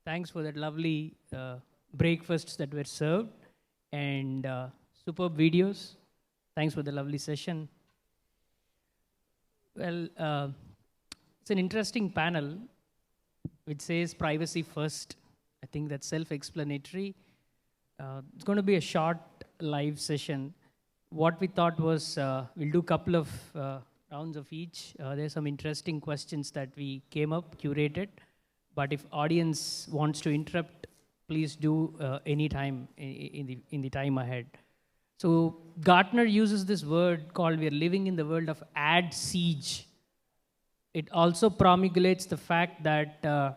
Thanks for that lovely breakfasts that were served and superb videos. Thanks for the lovely session. Well, it's an interesting panel which says privacy first. I think that's self-explanatory. It's going to be a short live session. What we thought was we'll do a couple of rounds of each. There's some interesting questions that we came up, curated. But if audience wants to interrupt, please do any time in the time ahead. So Gartner uses this word called we are living in the world of ad siege. It also promulgates the fact that the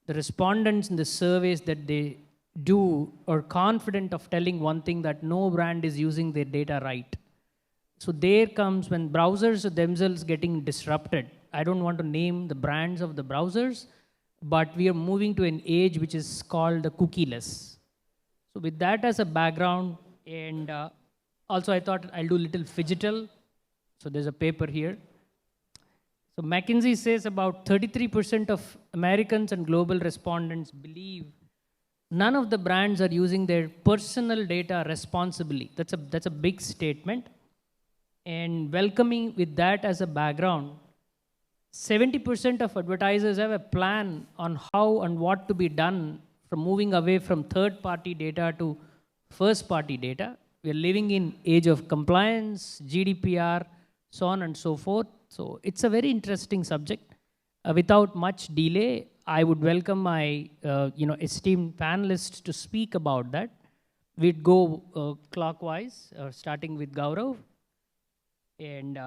respondents in the surveys that they do are confident of telling one thing, that no brand is using their data right. So there comes when browsers are themselves getting disrupted. I don't want to name the brands of the browsers, but we are moving to an age which is called the cookieless. So with that as a background, and also I thought I'll do a little phygital. So there's a paper here. So McKinsey says about 33% of Americans and global respondents believe none of the brands are using their personal data responsibly. That's a big statement. And welcoming with that as a background, 70% of advertisers have a plan on how and what to be done from moving away from third-party data to first-party data. We are living in age of compliance, GDPR, so on and so forth. So it's a very interesting subject. Without much delay, I would welcome my esteemed panelists to speak about that. We'd go clockwise, starting with Gaurav. And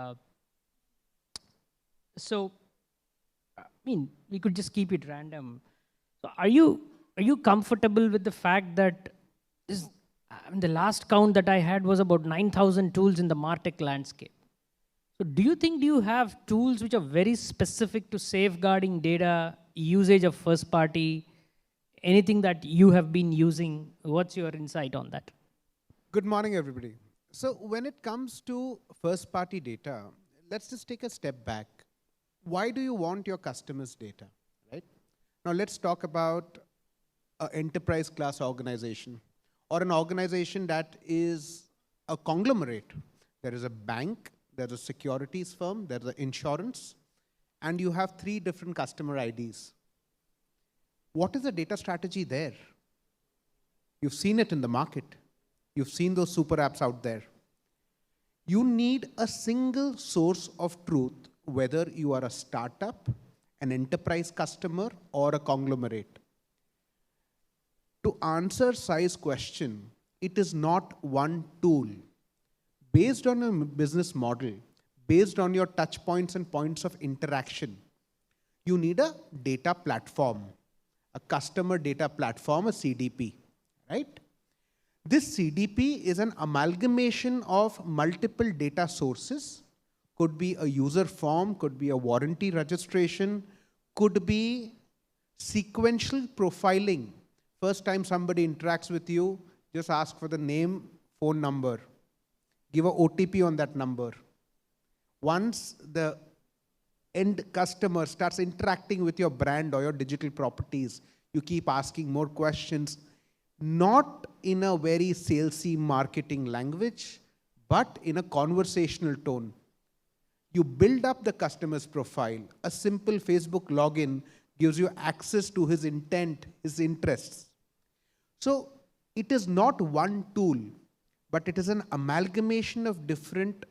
so, I mean, we could just keep it random. So are you comfortable with the fact that the last count that I had was about 9,000 tools in the MarTech landscape? So do you have tools which are very specific to safeguarding data, usage of first party, anything that you have been using? What's your insight on that? Good morning, everybody. So when it comes to first party data, let's just take a step back. Why do you want your customers' data, right? Now let's talk about an enterprise class organization or an organization that is a conglomerate. There is a bank, there's a securities firm, there's an insurance, and you have 3 different customer IDs. What is the data strategy there? You've seen it in the market. You've seen those super apps out there. You need a single source of truth, whether you are a startup, an enterprise customer, or a conglomerate. To answer Sai's question, it is not one tool. Based on a business model, based on your touch points and points of interaction, you need a data platform, a customer data platform, a CDP, right? This CDP is an amalgamation of multiple data sources. Could be a user form, could be a warranty registration, could be sequential profiling. First time somebody interacts with you, just ask for the name, phone number. Give a OTP on that number. Once the end customer starts interacting with your brand or your digital properties, you keep asking more questions, not in a very salesy marketing language, but in a conversational tone. You build up the customer's profile. A simple Facebook login gives you access to his intent, his interests. So it is not one tool, but it is an amalgamation of different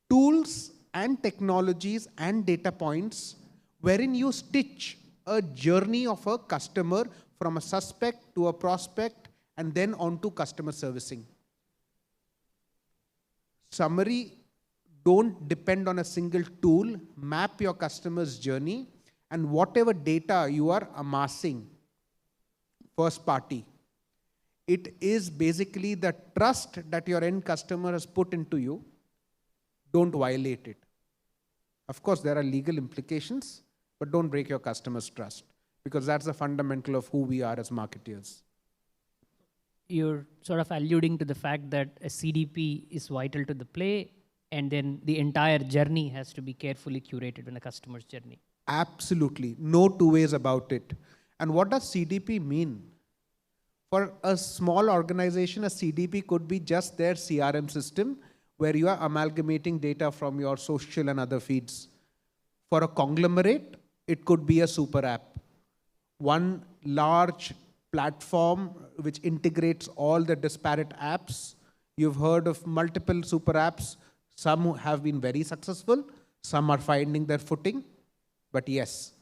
tools and technologies and data points wherein you stitch a journey of a customer from a suspect to a prospect and then on to customer servicing. Summary, don't depend on a single tool, map your customer's journey, and whatever data you are amassing, first party, it is basically the trust that your end customer has put into you. Don't violate it. Of course, there are legal implications, but don't break your customer's trust, because that's the fundamental of who we are as marketeers. You're sort of alluding to the fact that a CDP is vital to the play, and then the entire journey has to be carefully curated in a customer's journey. Absolutely. No two ways about it. And what does CDP mean? For a small organization, a CDP could be just their CRM system where you are amalgamating data from your social and other feeds. For a conglomerate, it could be a super app. One large platform which integrates all the disparate apps. You've heard of multiple super apps. Some have been very successful. Some are finding their footing. But yes,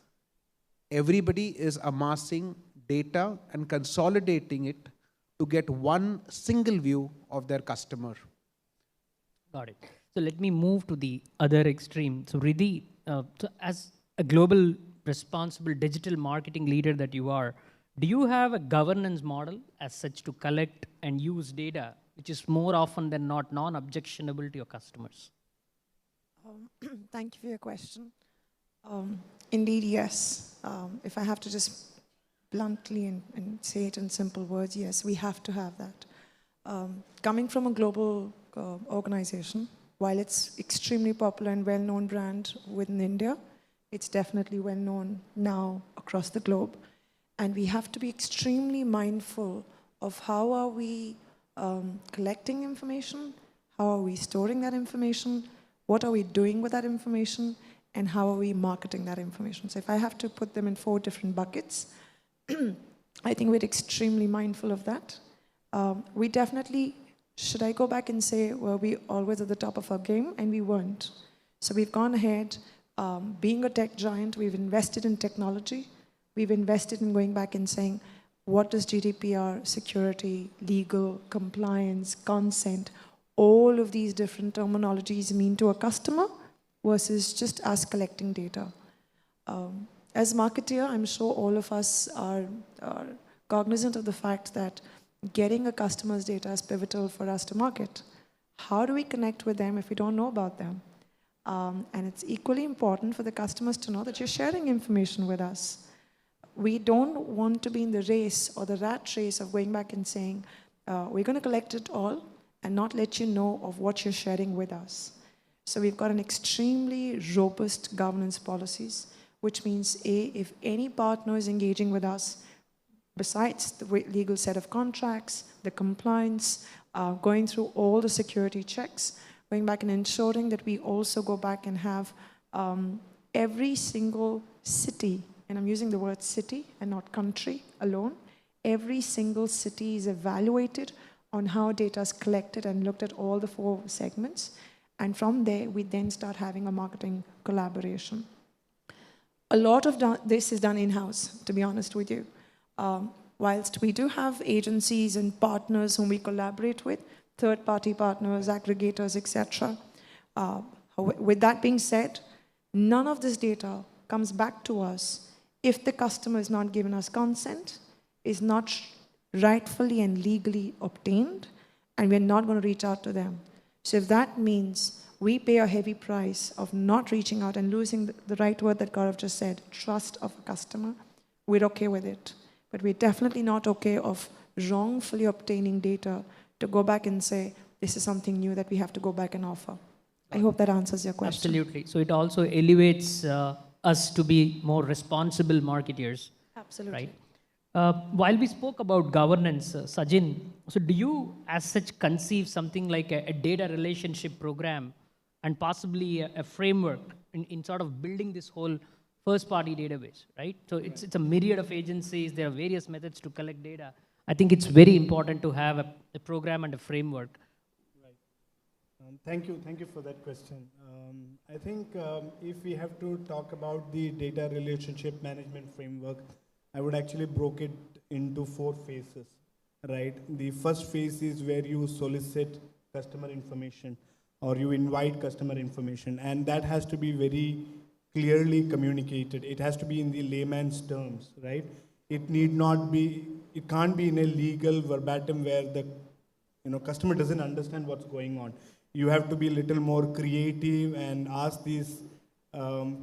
everybody is amassing data and consolidating it to get one single view of their customer. Got it. So let me move to the other extreme. So Riddhi, so as a global responsible digital marketing leader that you are, do you have a governance model as such to collect and use data, which is more often than not non-objectionable to your customers? Thank you for your question. Indeed, yes. If I have to just bluntly and say it in simple words, yes, we have to have that. Coming from a global organization, while it's extremely popular and well-known brand within India, it's definitely well-known now across the globe. And we have to be extremely mindful of how are we collecting information, how are we storing that information, what are we doing with that information, and how are we marketing that information. So if I have to put them in 4 different buckets, I think we're extremely mindful of that. We definitely, should I go back and say, were we always at the top of our game? And we weren't. So we've gone ahead, being a tech giant, we've invested in technology. We've invested in going back and saying, what does GDPR, security, legal, compliance, consent, all of these different terminologies mean to a customer versus just us collecting data. As marketeer, I'm sure all of us are cognizant of the fact that getting a customer's data is pivotal for us to market. How do we connect with them if we don't know about them? And it's equally important for the customers to know that you're sharing information with us. We don't want to be in the race or the rat race of going back and saying, we're going to collect it all and not let you know of what you're sharing with us. So we've got an extremely robust governance policies, which means if any partner is engaging with us, besides the legal set of contracts, the compliance, going through all the security checks, going back and ensuring that we also go back and have every single city, and I'm using the word city and not country alone, every single city is evaluated on how data is collected and looked at all the 4 segments. And from there, we then start having a marketing collaboration. A lot of this is done in-house, to be honest with you. Whilst we do have agencies and partners whom we collaborate with, third-party partners, aggregators, etc. With that being said, none of this data comes back to us if the customer is not given us consent, is not rightfully and legally obtained, and we're not going to reach out to them. So if that means we pay a heavy price of not reaching out and losing the right word that Gaurav just said, trust of a customer, we're okay with it. But we're definitely not okay of wrongfully obtaining data to go back and say, this is something new that we have to go back and offer. I hope that answers your question. Absolutely. So it also elevates us to be more responsible marketeers. Absolutely. Right? While we spoke about governance, Sajin, so do you as such conceive something like a data relationship program and possibly a framework in sort of building this whole first-party database, right? So it's a myriad of agencies. There are various methods to collect data. I think it's very important to have a program and a framework. Right. Thank you for that question. I think if we have to talk about the data relationship management framework, I would actually broke it into 4 phases, right? The first phase is where you solicit customer information or you invite customer information, and that has to be very clearly communicated. It has to be in the layman's terms, right? It can't be in a legal verbatim where the customer doesn't understand what's going on. You have to be a little more creative and ask this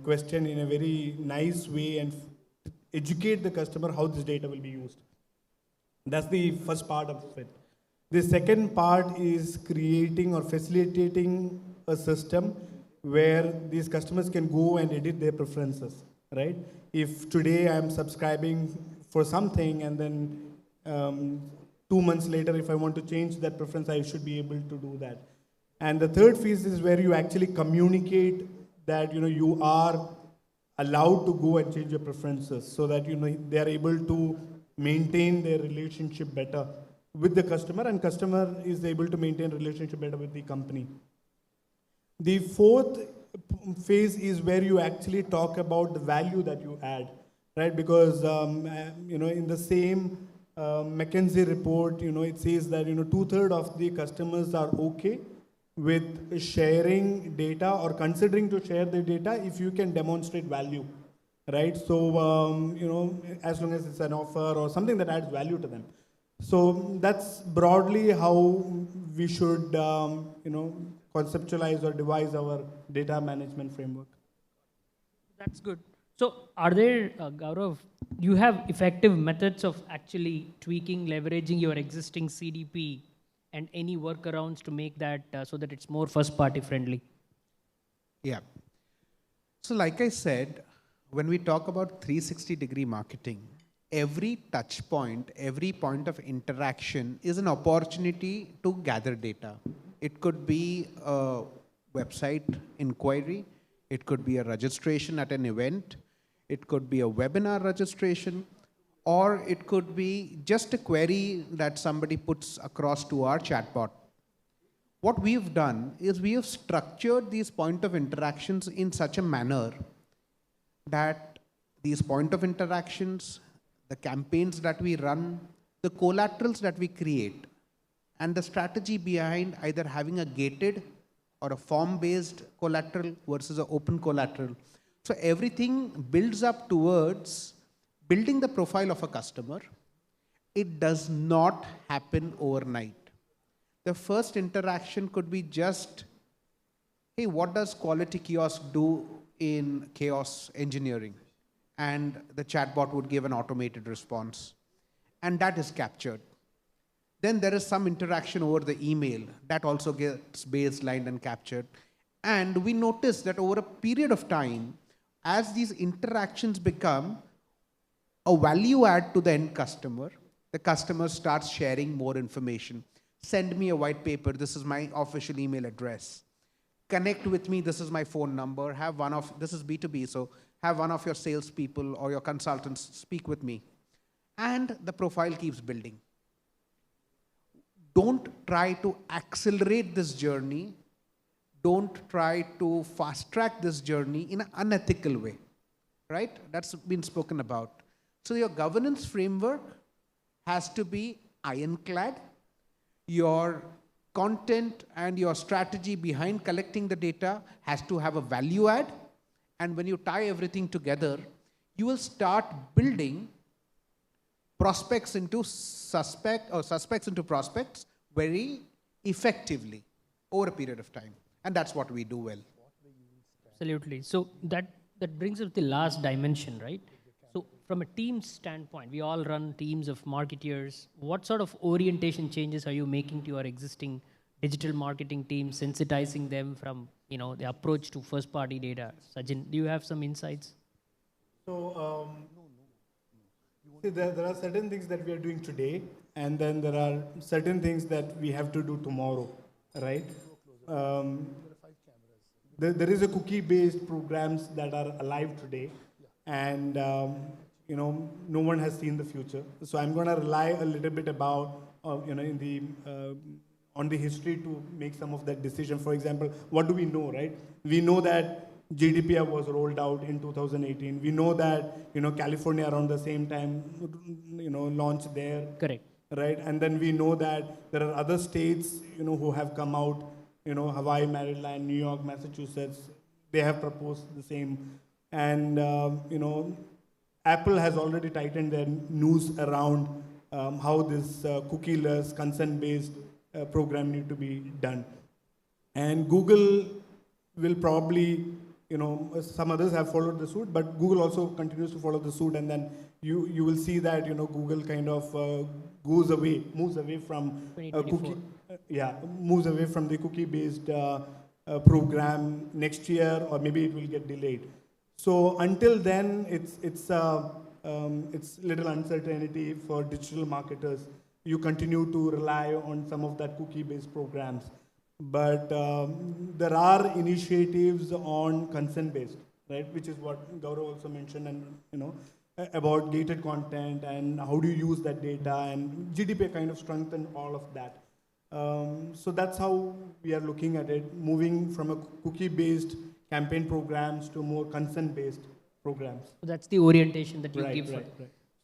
question in a very nice way and educate the customer how this data will be used. That's the first part of it. The second part is creating or facilitating a system where these customers can go and edit their preferences, right? If today I'm subscribing for something, and then 2 months later, if I want to change that preference, I should be able to do that. And the third phase is where you actually communicate that you are allowed to go and change your preferences, so that they are able to maintain their relationship better with the customer, and customer is able to maintain relationship better with the company. The fourth phase is where you actually talk about the value that you add, right? Because in the same McKinsey report, it says that 2/3 of the customers are okay with sharing data or considering to share the data if you can demonstrate value, right? So as long as it's an offer or something that adds value to them. So that's broadly how we should conceptualize or devise our data management framework. That's good. So are there, Gaurav, do you have effective methods of actually tweaking, leveraging your existing CDP and any workarounds to make that so that it's more first-party friendly? Yeah. So like I said, when we talk about 360-degree marketing, every touch point, every point of interaction is an opportunity to gather data. It could be a website inquiry. It could be a registration at an event. It could be a webinar registration. Or it could be just a query that somebody puts across to our chatbot. What we've done is we have structured these point of interactions in such a manner that these point of interactions, the campaigns that we run, the collaterals that we create, and the strategy behind either having a gated or a form-based collateral versus an open collateral. So everything builds up towards building the profile of a customer. It does not happen overnight. The first interaction could be just, hey, what does Quality Kiosk do in chaos engineering? And the chatbot would give an automated response. And that is captured. Then there is some interaction over the email that also gets baselined and captured. And we notice that over a period of time, as these interactions become a value add to the end customer, the customer starts sharing more information. Send me a white paper, this is my official email address. Connect with me, this is my phone number. This is B2B, so have one of your salespeople or your consultants speak with me. And the profile keeps building. Don't try to accelerate this journey. Don't try to fast track this journey in an unethical way, right? That's been spoken about. So your governance framework has to be ironclad. Your content and your strategy behind collecting the data has to have a value add. And when you tie everything together, you will start building prospects into suspects into prospects very effectively over a period of time. And that's what we do well. Absolutely. So that brings us to the last dimension, right? So from a team standpoint, we all run teams of marketeers. What sort of orientation changes are you making to your existing digital marketing team, sensitizing them from the approach to first-party data? Sajin, do you have some insights? So see, there are certain things that we are doing today, and then there are certain things that we have to do tomorrow, right? There is a cookie-based programs that are alive today, and no one has seen the future. So I'm going to rely a little bit about on the history to make some of that decision. For example, what do we know, right? We know that GDPR was rolled out in 2018. We know that California around the same time launched there. Correct. Right, and then we know that there are other states who have come out. Hawaii, Maryland, New York, Massachusetts. They have proposed the same, and Apple has already tightened their noose around how this cookieless, consent-based program need to be done. And Google will probably, some others have followed the suit, but Google also continues to follow the suit, and then you will see that Google kind of moves away from cookie, moves away from the cookie-based program next year, or maybe it will get delayed. So until then, it's it's little uncertainty for digital marketers. You continue to rely on some of that cookie-based programs. But there are initiatives on consent-based, right? Which is what Gaurav also mentioned, and about gated content and how do you use that data, and GDPR kind of strengthened all of that. So that's how we are looking at it, moving from a cookie-based campaign programs to more consent-based programs. So that's the orientation that you give. Right.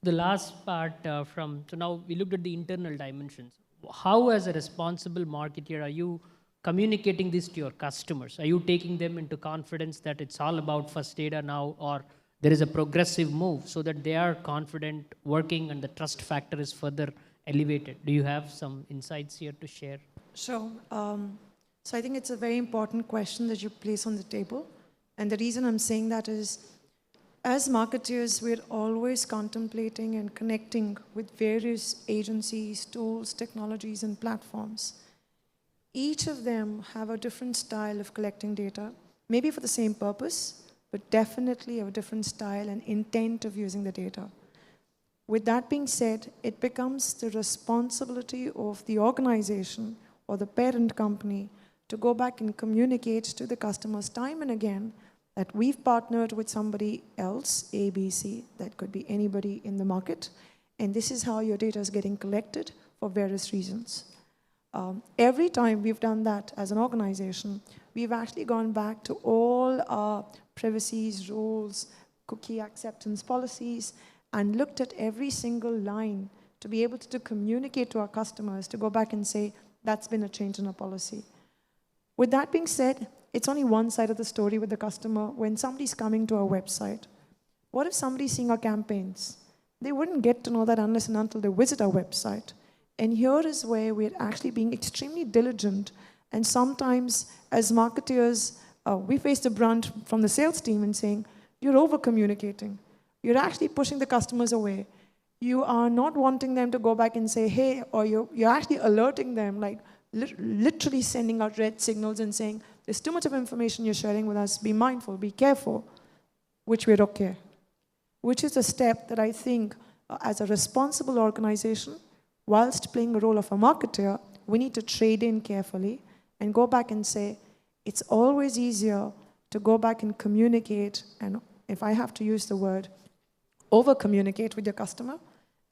The last part so now we looked at the internal dimensions. How, as a responsible marketer, are you communicating this to your customers? Are you taking them into confidence that it's all about first data now, or there is a progressive move so that they are confident working and the trust factor is further elevated? Do you have some insights here to share? Sure. So I think it's a very important question that you place on the table. And the reason I'm saying that is, as marketers, we're always contemplating and connecting with various agencies, tools, technologies, and platforms. Each of them have a different style of collecting data, maybe for the same purpose, but definitely have a different style and intent of using the data. With that being said, it becomes the responsibility of the organization or the parent company to go back and communicate to the customers time and again that we've partnered with somebody else, ABC, that could be anybody in the market, and this is how your data is getting collected for various reasons. Every time we've done that as an organization, we've actually gone back to all our privacy rules, cookie acceptance policies, and looked at every single line to be able to communicate to our customers, to go back and say, that's been a change in our policy. With that being said, it's only one side of the story with the customer. When somebody's coming to our website, what if somebody's seeing our campaigns? They wouldn't get to know that unless and until they visit our website. And here is where we're actually being extremely diligent. And sometimes, as marketers, we face the brunt from the sales team and saying, you're over-communicating. You're actually pushing the customers away. You are not wanting them to go back and say, hey, or you're actually alerting them, like literally sending out red signals and saying, there's too much of information you're sharing with us, be mindful, be careful, which we're okay. Which is a step that I think, as a responsible organization, whilst playing a role of a marketer, we need to trade in carefully and go back and say, it's always easier to go back and communicate, and if I have to use the word, over-communicate with your customer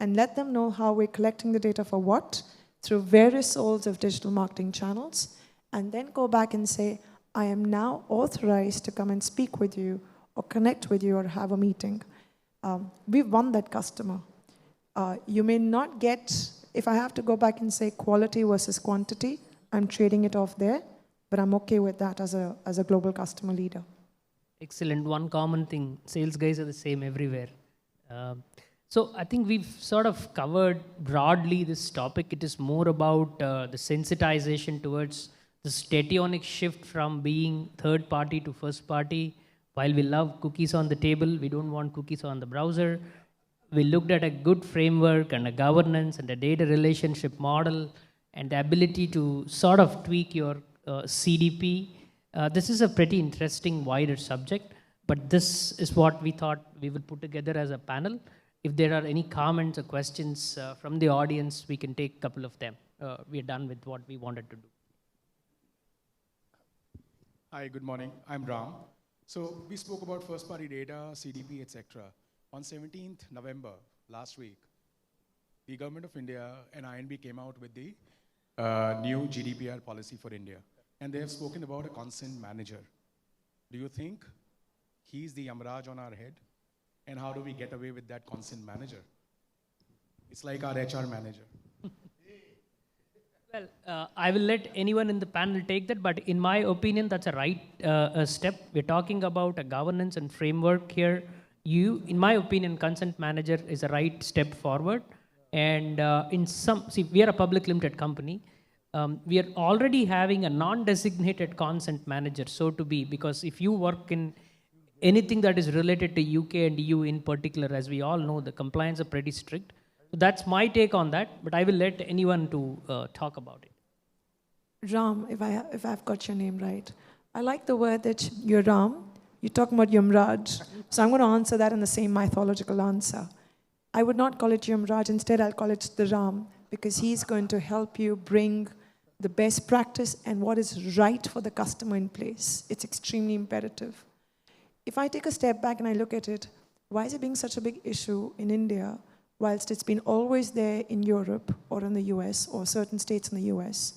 and let them know how we're collecting the data for what through various sorts of digital marketing channels, and then go back and say, I am now authorized to come and speak with you or connect with you or have a meeting. We've won that customer. You may not get, if I have to go back and say quality versus quantity, I'm trading it off there, but I'm okay with that as a global customer leader. Excellent. One common thing, sales guys are the same everywhere. So I think we've sort of covered broadly this topic. It is more about the sensitization towards the stationic shift from being third party to first party. While we love cookies on the table, we don't want cookies on the browser. We looked at a good framework and a governance and a data relationship model and the ability to sort of tweak your CDP. This is a pretty interesting, wider subject, but this is what we thought we would put together as a panel. If there are any comments or questions from the audience, we can take a couple of them. We are done with what we wanted to do. Hi, good morning. I'm Ram. So we spoke about first-party data, CDP, etc. On 17th November, last week, the Government of India and INB came out with the new GDPR policy for India. And they have spoken about a consent manager. Do you think he's the Yamraj on our head? And how do we get away with that consent manager? It's like our HR manager. Well, I will let anyone in the panel take that, but in my opinion, that's a right step. We're talking about a governance and framework here. In my opinion, consent manager is a right step forward. And we are a public limited company. We are already having a non-designated consent manager, so to be, because if you work in anything that is related to UK and EU in particular, as we all know, the compliance are pretty strict. So that's my take on that, but I will let anyone to talk about it. Ram, if I've got your name right, I like the word that you're Ram. You're talking about Yamraj. So I'm going to answer that in the same mythological answer. I would not call it Yamraj. Instead, I'll call it the Ram, because he's going to help you bring the best practice and what is right for the customer in place. It's extremely imperative. If I take a step back and I look at it, why is it being such a big issue in India, whilst it's been always there in Europe or in the US or certain states in the US?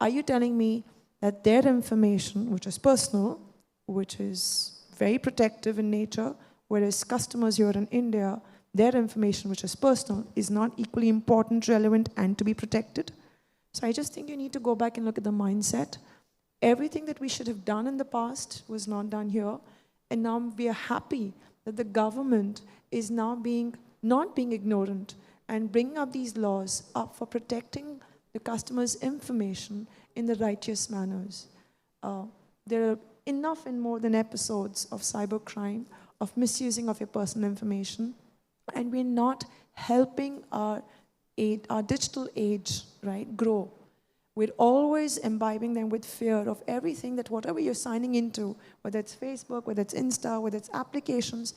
Are you telling me that their information, which is personal, which is very protective in nature, whereas customers here in India, their information, which is personal, is not equally important, relevant, and to be protected? So I just think you need to go back and look at the mindset. Everything that we should have done in the past was not done here. And now we are happy that the government is now not being ignorant and bringing up these laws up for protecting the customer's information in the righteous manners. There are enough and more than episodes of cybercrime, of misusing of your personal information, and we're not helping our digital age, right, grow. We're always imbibing them with fear of everything, that whatever you're signing into, whether it's Facebook, whether it's Insta, whether it's applications,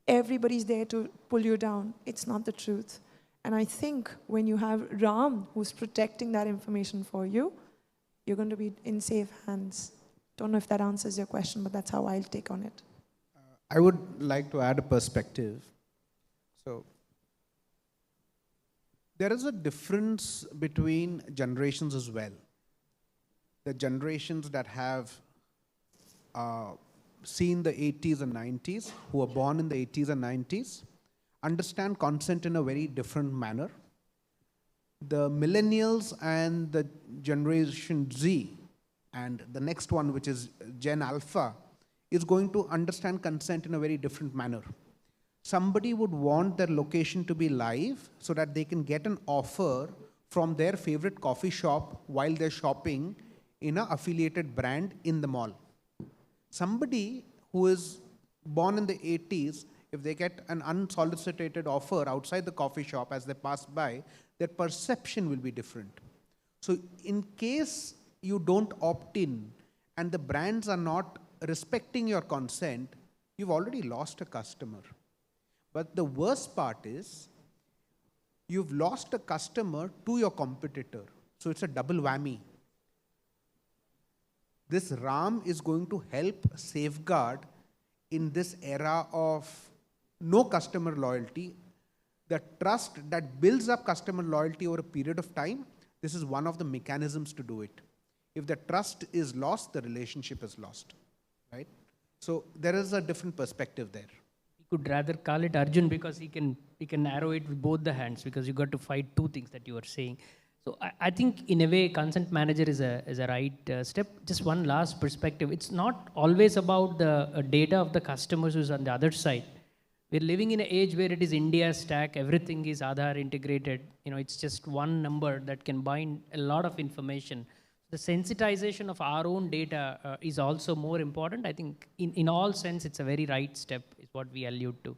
everybody's there to pull you down. It's not the truth. And I think when you have Ram who's protecting that information for you, you're going to be in safe hands. Don't know if that answers your question, but that's how I'll take on it. I would like to add a perspective. So, there is a difference between generations as well. The generations that have seen the 80s and 90s, who were born in the 80s and 90s, understand consent in a very different manner. The millennials and the generation Z, and the next one, which is Gen Alpha, is going to understand consent in a very different manner. Somebody would want their location to be live so that they can get an offer from their favorite coffee shop while they're shopping in an affiliated brand in the mall. Somebody who is born in the 80s, if they get an unsolicited offer outside the coffee shop as they pass by, their perception will be different. So in case you don't opt in and the brands are not respecting your consent, you've already lost a customer. But the worst part is, you've lost a customer to your competitor. So it's a double whammy. This Ram is going to help safeguard in this era of no customer loyalty, the trust that builds up customer loyalty over a period of time. This is one of the mechanisms to do it. If the trust is lost, the relationship is lost, right? So there is a different perspective there. Could rather call it Arjun, because he can narrow it with both the hands, because you got to fight two things that you are saying. So I think in a way consent manager is a right step. Just one last perspective. It's not always about the data of the customers who's on the other side. We're living in an age where it is India stack, everything is Aadhaar integrated. It's just one number that can bind a lot of information. The sensitization of our own data is also more important. I think in all sense, it's a very right step, is what we allude to.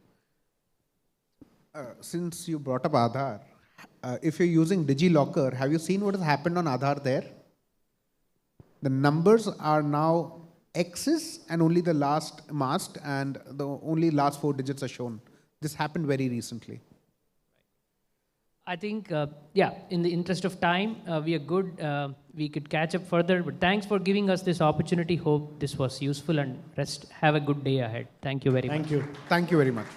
Since you brought up Aadhaar, if you're using DigiLocker, have you seen what has happened on Aadhaar there? The numbers are now X's and only the last masked, and the only last 4 digits are shown. This happened very recently. I think, in the interest of time, we are good. We could catch up further, but thanks for giving us this opportunity. Hope this was useful, and have a good day ahead. Thank you very much. Thank you. Thank you very much.